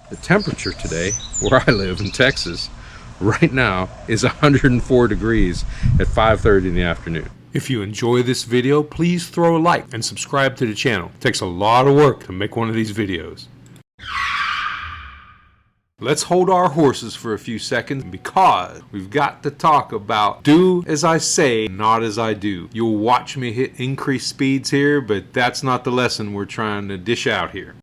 The temperature today, where I live in Texas, right now is 104 degrees at 5:30 in the afternoon. If you enjoy this video, please throw a like and subscribe to the channel. It takes a lot of work to make one of these videos. Let's hold our horses for a few seconds because we've got to talk about do as I say, not as I do. You'll watch me hit increased speeds here, but that's not the lesson we're trying to dish out here.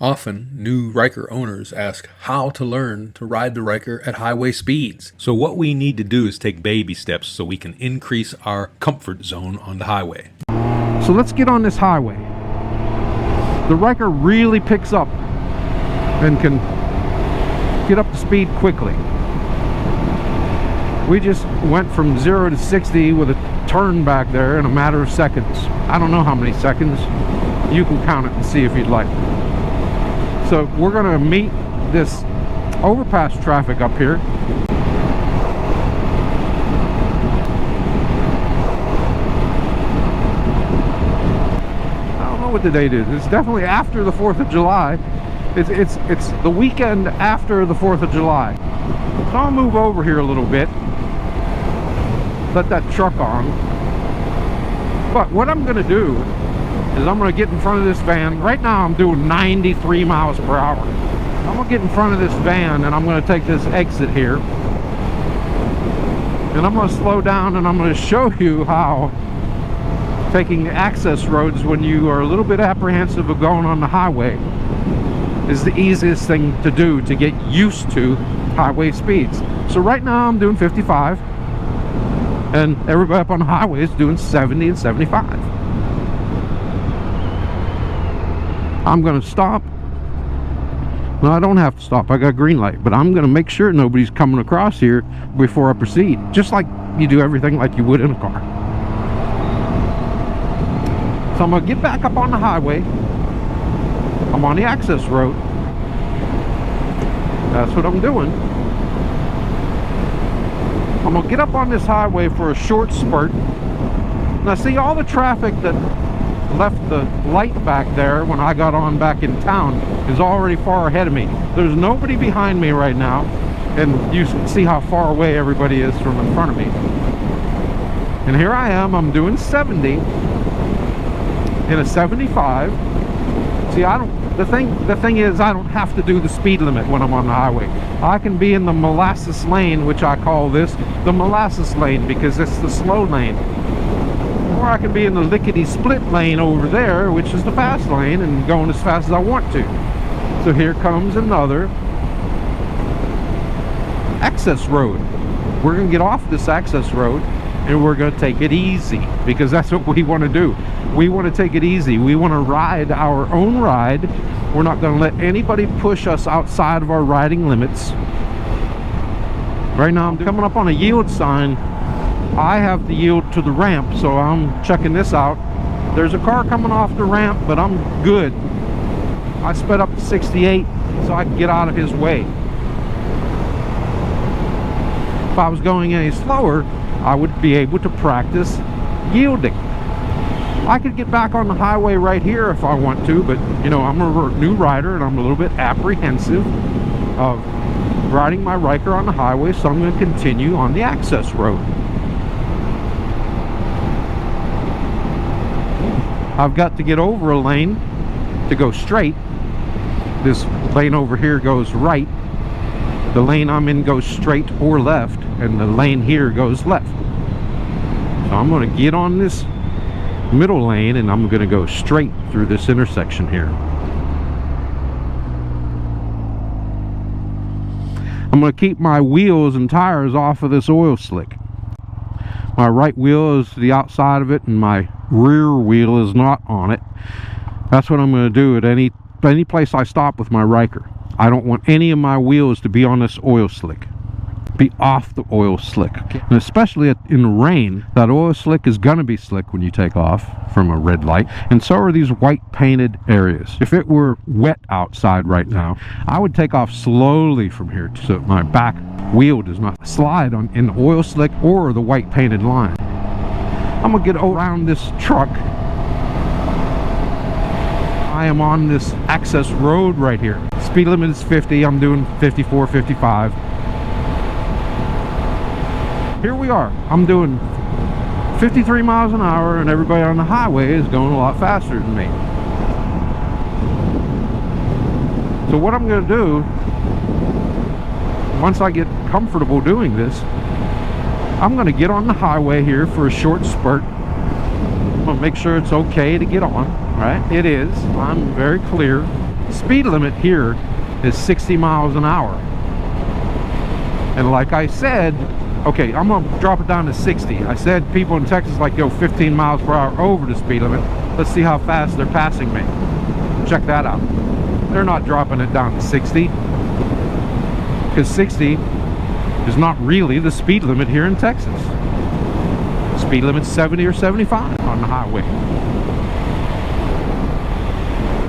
Often, new Ryker owners ask how to learn to ride the Ryker at highway speeds. So what we need to do is take baby steps so we can increase our comfort zone on the highway. So let's get on this highway. The Ryker really picks up and can get up to speed quickly. We just went from 0 to 60 with a turn back there in a matter of seconds. I don't know how many seconds. You can count it and see if you'd like. So we're going to meet this overpass traffic up here. I don't know what the date is. It's definitely after the 4th of July. It's the weekend after the 4th of July. So I'll move over here a little bit. Let that truck on. But what I'm going to do is I'm going to get in front of this van. Right now I'm doing 93 miles per hour. I'm going to get in front of this van and I'm going to take this exit here. And I'm going to slow down and I'm going to show you how taking access roads when you are a little bit apprehensive of going on the highway is the easiest thing to do to get used to highway speeds. So right now I'm doing 55 and everybody up on the highway is doing 70 and 75. I'm going to stop. No, I don't have to stop. I got a green light, but I'm going to make sure nobody's coming across here before I proceed. Just like you do everything like you would in a car. So I'm going to get back up on the highway. I'm on the access road. That's what I'm doing. I'm going to get up on this highway for a short spurt. Now see, all the traffic that left the light back there when I got on back in town is already far ahead of me. There's nobody behind me right now, and you can see how far away everybody is from in front of me. And here I am, I'm doing 70 in a 75. See, the thing is I don't have to do the speed limit when I'm on the highway. I can be in the molasses lane, which I call this the molasses lane because it's the slow lane. Or I can be in the lickety-split lane over there, which is the fast lane, and going as fast as I want to. So here comes another access road. We're going to get off this access road and we're going to take it easy because that's what we want to do. We want to take it easy. We want to ride our own ride. We're not going to let anybody push us outside of our riding limits. Right now I'm coming up on a yield sign. I have to yield to the ramp, so I'm checking this out. There's a car coming off the ramp, but I'm good. I sped up to 68 so I can get out of his way. If I was going any slower, I would be able to practice yielding. I could get back on the highway right here if I want to, but you know, I'm a new rider and I'm a little bit apprehensive of riding my Ryker on the highway, so I'm going to continue on the access road. I've got to get over a lane to go straight. This lane over here goes right. The lane I'm in goes straight or left, and the lane here goes left. So I'm going to get on this middle lane and I'm going to go straight through this intersection here. I'm going to keep my wheels and tires off of this oil slick. My right wheel is to the outside of it and my rear wheel is not on it. That's what I'm going to do at any place I stop with my Ryker. I don't want any of my wheels to be on this oil slick. Be off the oil slick. And especially in the rain, that oil slick is going to be slick when you take off from a red light. And so are these white painted areas. If it were wet outside right now, I would take off slowly from here so my back wheel does not slide in the oil slick or the white painted line. I'm going to get around this truck. I am on this access road right here. Speed limit is 50. I'm doing 54, 55. Here we are. I'm doing 53 miles an hour, and everybody on the highway is going a lot faster than me. So what I'm going to do, once I get comfortable doing this, I'm going to get on the highway here for a short spurt. I'm going to make sure it's okay to get on, right? It is. I'm very clear. The speed limit here is 60 miles an hour. And like I said, okay, I'm going to drop it down to 60. I said people in Texas like go 15 miles per hour over the speed limit. Let's see how fast they're passing me. Check that out. They're not dropping it down to 60, because 60 is not really the speed limit here in Texas. Speed limit's 70 or 75 on the highway.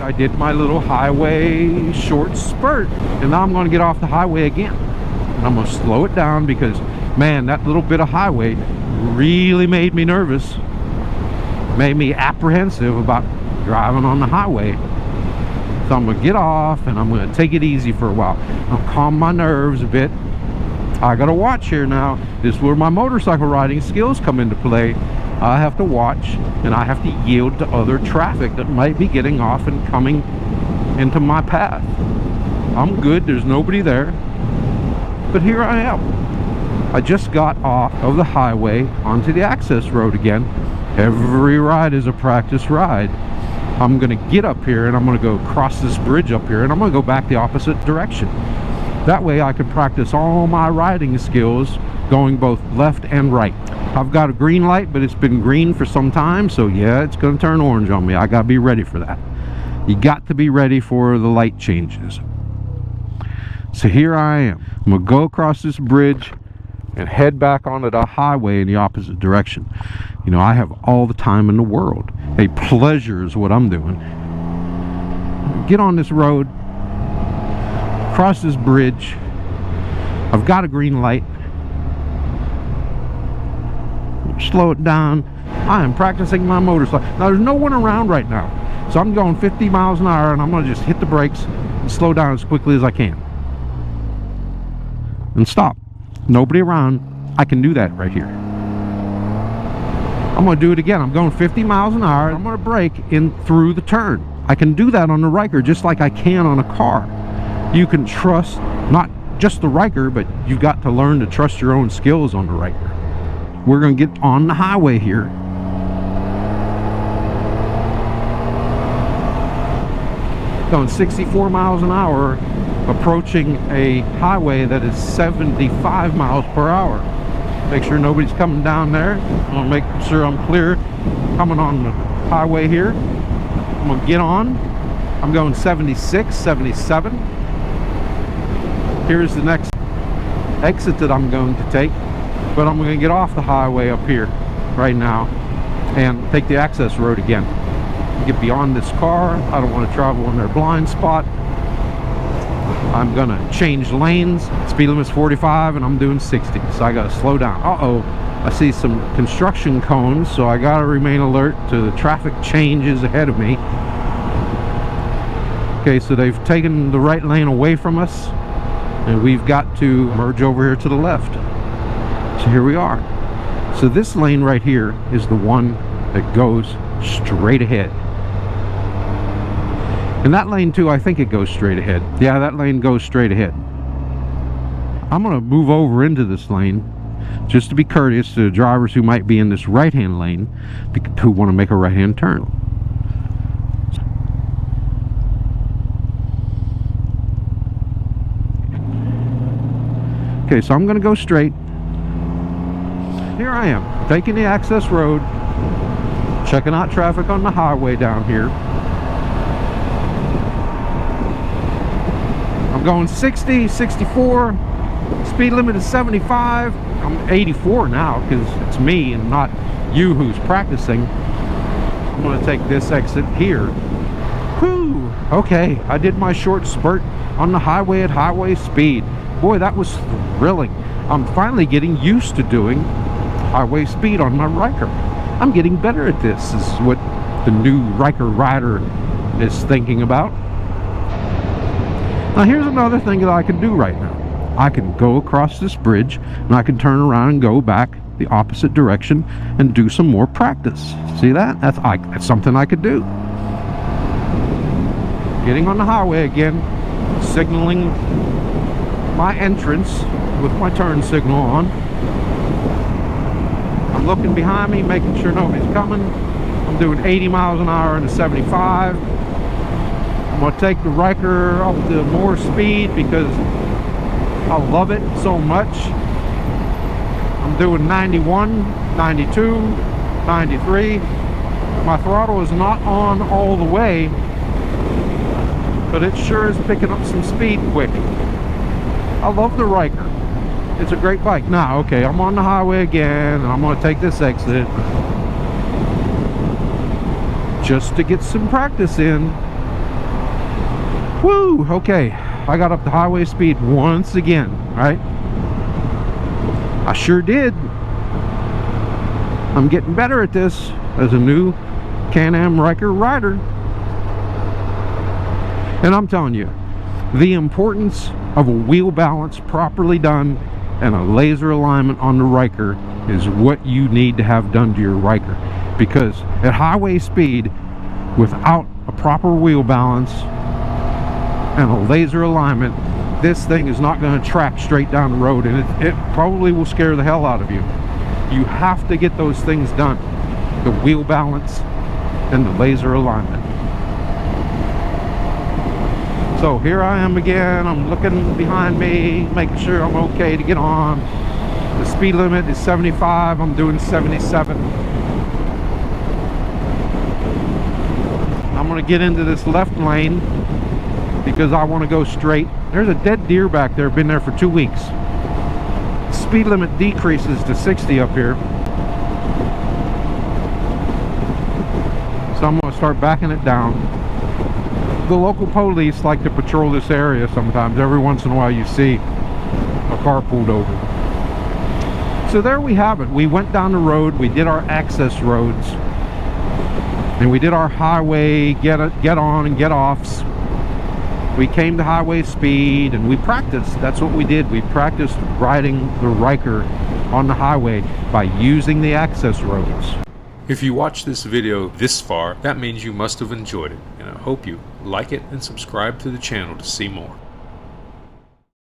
I did my little highway short spurt, and now I'm going to get off the highway again. And I'm going to slow it down because, man, that little bit of highway really made me nervous, made me apprehensive about driving on the highway. So I'm going to get off and I'm going to take it easy for a while. I'll calm my nerves a bit. I got to watch here now. This is where my motorcycle riding skills come into play. I have to watch, and I have to yield to other traffic that might be getting off and coming into my path. I'm good. There's nobody there. But here I am. I just got off of the highway onto the access road again. Every ride is a practice ride. I'm going to get up here and I'm going to go cross this bridge up here, and I'm going to go back the opposite direction. That way I can practice all my riding skills going both left and right. I've got a green light, but it's been green for some time, so yeah, it's going to turn orange on me. I got to be ready for that. You got to be ready for the light changes. So here I am. I'm going to go across this bridge and head back onto the highway in the opposite direction. You know, I have all the time in the world. A pleasure is what I'm doing. Get on this road, cross this bridge. I've got a green light. Slow it down. I am practicing my motorcycle. Now there's no one around right now, so I'm going 50 miles an hour, and I'm going to just hit the brakes and slow down as quickly as I can and stop. Nobody around. I can do that right here. I'm going to do it again. I'm going 50 miles an hour. I'm going to brake in through the turn. I can do that on the Ryker just like I can on a car. You can trust not just the Ryker, but you've got to learn to trust your own skills on the Ryker. We're going to get on the highway here. Going 64 miles an hour, approaching a highway that is 75 miles per hour. Make sure nobody's coming down there. I'm going to make sure I'm clear coming on the highway here. I'm going to get on. I'm going 76, 77. Here's the next exit that I'm going to take. But I'm going to get off the highway up here right now and take the access road again. Get beyond this car. I don't want to travel in their blind spot. I'm going to change lanes. Speed limit's 45 and I'm doing 60, so I got to slow down. Uh-oh, I see some construction cones, so I got to remain alert to the traffic changes ahead of me. Okay, so they've taken the right lane away from us, and we've got to merge over here to the left. So here we are. So this lane right here is the one that goes straight ahead. And that lane too, I think it goes straight ahead. Yeah, that lane goes straight ahead. I'm going to move over into this lane just to be courteous to the drivers who might be in this right-hand lane who want to make a right-hand turn. Okay, so I'm going to go straight. Here I am, taking the access road, checking out traffic on the highway down here. I'm going 60, 64, speed limit is 75. I'm 84 now because it's me and not you who's practicing. I'm going to take this exit here. Whew, okay, I did my short spurt on the highway at highway speed. Boy, that was thrilling. I'm finally getting used to doing highway speed on my Ryker. I'm getting better at this. This is what the new Ryker rider is thinking about. Now here's another thing that I can do right now. I can go across this bridge and I can turn around and go back the opposite direction and do some more practice. See that? That's something I could do. Getting on the highway again, signaling my entrance with my turn signal on. I'm looking behind me, making sure nobody's coming. I'm doing 80 miles an hour into 75. I'm going to take the Ryker up to more speed because I love it so much. I'm doing 91, 92, 93. My throttle is not on all the way, but it sure is picking up some speed quick. I love the Ryker. It's a great bike. Now, okay, I'm on the highway again, and I'm going to take this exit just to get some practice in. Woo! Okay, I got up to highway speed once again, right? I sure did. I'm getting better at this as a new Can-Am Ryker rider. And I'm telling you, the importance of a wheel balance properly done and a laser alignment on the Ryker is what you need to have done to your Ryker. Because at highway speed, without a proper wheel balance and a laser alignment, this thing is not going to track straight down the road, and it probably will scare the hell out of you. You have to get those things done. The wheel balance and the laser alignment. So here I am again. I'm looking behind me, making sure I'm okay to get on. The speed limit is 75. I'm doing 77. I'm going to get into this left lane because I want to go straight. There's a dead deer back there, been there for 2 weeks. Speed limit decreases to 60 up here. So I'm going to start backing it down. The local police like to patrol this area sometimes. Every once in a while you see a car pulled over. So there we have it. We went down the road, we did our access roads, and we did our highway get on and get offs. We came to highway speed and we practiced. That's what we did. We practiced riding the Ryker on the highway by using the access roads. If you watched this video this far, that means you must have enjoyed it, and I hope you like it and subscribe to the channel to see more.